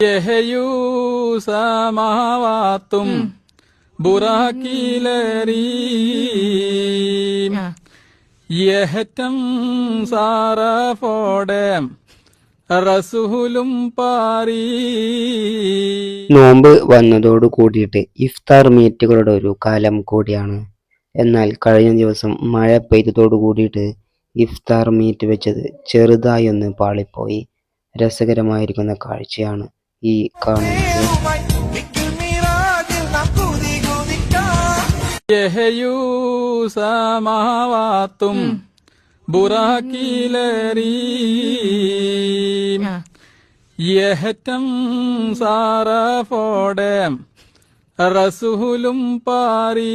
യഹയൂ സമാവാത്തും ബുറാക്കിലരീം യഹറ്റം സാറഫോടെ റസൂലും പാരീ. നോമ്പ് വന്നതോടു കൂടിയിട്ട് ഇഫ്താർ മീറ്റുകളുടെ ഒരു കാലം കൂടിയാണ്. എന്നാൽ കഴിഞ്ഞ ദിവസം മഴ പെയ്തതോടു കൂടിയിട്ട് ഇഫ്താർ മീറ്റ് വെച്ചത് ചെറുതായൊന്ന് പാളിപ്പോയി. രസകരമായിരിക്കുന്ന കാഴ്ചയാണ് ഈ കാണുന്നത്. യഹയൂ സമാവാത്തും ബുറാക്കിലരീം യഹറ്റം സാറഫോടെ റസൂലും പാരീ.